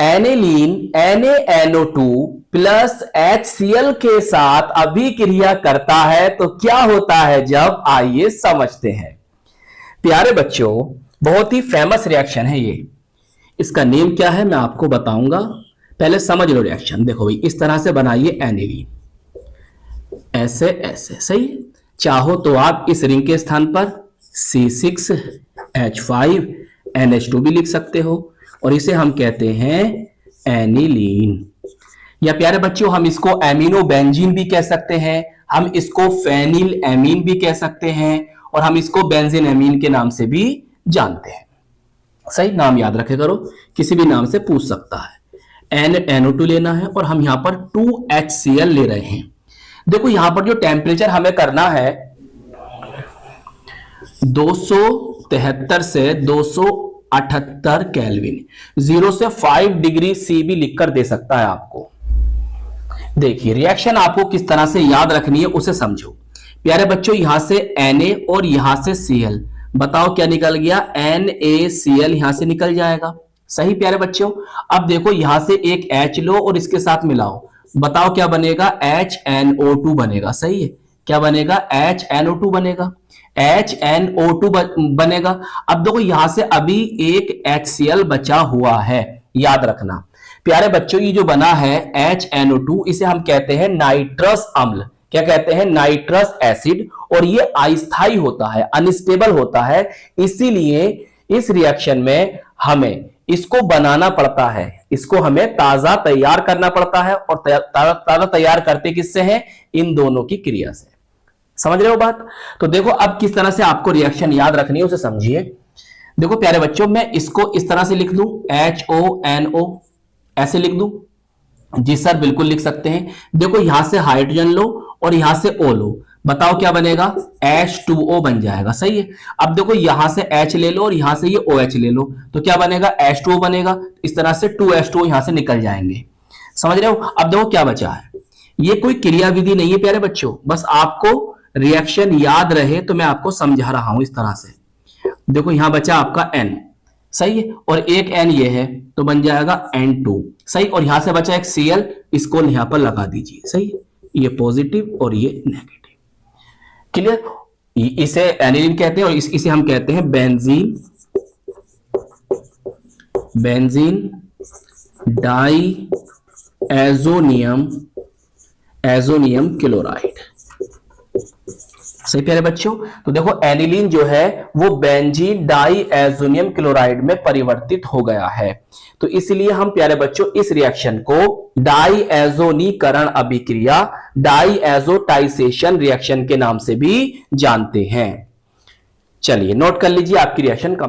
Aniline NaNO2 plus HCl के साथ अभिक्रिया करता है तो क्या होता है जब, आइए समझते हैं। प्यारे बच्चों, बहुत ही फेमस रिएक्शन है ये। इसका नेम क्या है मैं आपको बताऊंगा, पहले समझ लो रिएक्शन। देखो भाई, इस तरह से बनाइए एनिलीन, ऐसे ऐसे, सही। चाहो तो आप इस रिंग के स्थान पर C6H5NH2 भी लिख सकते हो और इसे हम कहते हैं एनिलीन। या प्यारे बच्चों, हम इसको एमिनो बेंजीन भी कह सकते हैं, हम इसको फेनिल एमीन भी कह सकते हैं और हम इसको बेंजीन एमीन के नाम से भी जानते हैं। सही, नाम याद रखे करो, किसी भी नाम से पूछ सकता है। NaNO2 लेना है और हम यहां पर 2HCl ले रहे हैं। देखो यहां पर जो टेम्परेचर हमें करना है 273 से 278 केल्विन, 0 से 5 डिग्री सी भी लिखकर दे सकता है आपको। देखिए रिएक्शन आपको किस तरह से याद रखनी है उसे समझो। प्यारे बच्चों, यहां से Na और यहां से Cl, बताओ क्या निकल गया, NaCl यहां से निकल जाएगा। सही प्यारे बच्चों। अब देखो यहां से एक H लो और इसके साथ मिलाओ, बताओ क्या बनेगा, HNO2 बनेगा। सही है, क्या बनेगा, HNO2 बनेगा, HNO2 बनेगा। अब देखो यहां से अभी एक HCl बचा हुआ है, याद रखना। प्यारे बच्चों, ये जो बना है HNO2, इसे हम कहते हैं नाइट्रस अम्ल। क्या कहते हैं, नाइट्रस एसिड। और ये अस्थायी होता है, अनस्टेबल होता है, इसीलिए इस रिएक्शन में हमें इसको बनाना पड़ता है, इसको हमें ताजा तैयार करना पड़ता है। और ताजा तैयार करते किससे हैं, इन दोनों की क्रिया से। समझ रहे हो बात। तो देखो अब किस तरह से आपको रिएक्शन याद रखनी है उसे समझिए। देखो प्यारे बच्चों, मैं इसको इस तरह से लिख दूं, HONO ऐसे लिख दूं। जी सर, बिल्कुल लिख सकते हैं। देखो यहां से हाइड्रोजन लो और यहां से O लो, बताओ क्या बनेगा, H2O बन जाएगा। सही है। अब देखो यहां से H ले लो और यहां से ये OH ले लो, तो क्या बनेगा, H2O बनेगा। इस तरह से 2H2O यहां से निकल जाएंगे। समझ रहे हो। अब देखो क्या बचा है, ये कोई क्रिया विधि नहीं है प्यारे बच्चों, बस आपको रिएक्शन याद रहे तो मैं आपको समझा रहा हूं इस तरह से। देखो यहां बचा आपका N, सही है, और एक N ये है तो बन जाएगा N2। सही, और यहां से बचा एक Cl, इसको यहां पर लगा दीजिए। सही, ये पॉजिटिव और ये नेगेटिव। क्लियर। इसे एनिलीन कहते हैं और इसे हम कहते हैं बेंजीन डाई एजोनियम क्लोराइड। सही प्यारे बच्चों। तो देखो एनिलीन जो है वो बेंजीन डाई एजोनियम क्लोराइड में परिवर्तित हो गया है, तो इसलिए हम प्यारे बच्चों इस रिएक्शन को डाईएजोनीकरण अभिक्रिया, डाईएजोटाइसेशन रिएक्शन के नाम से भी जानते हैं। चलिए नोट कर लीजिए, आपकी रिएक्शन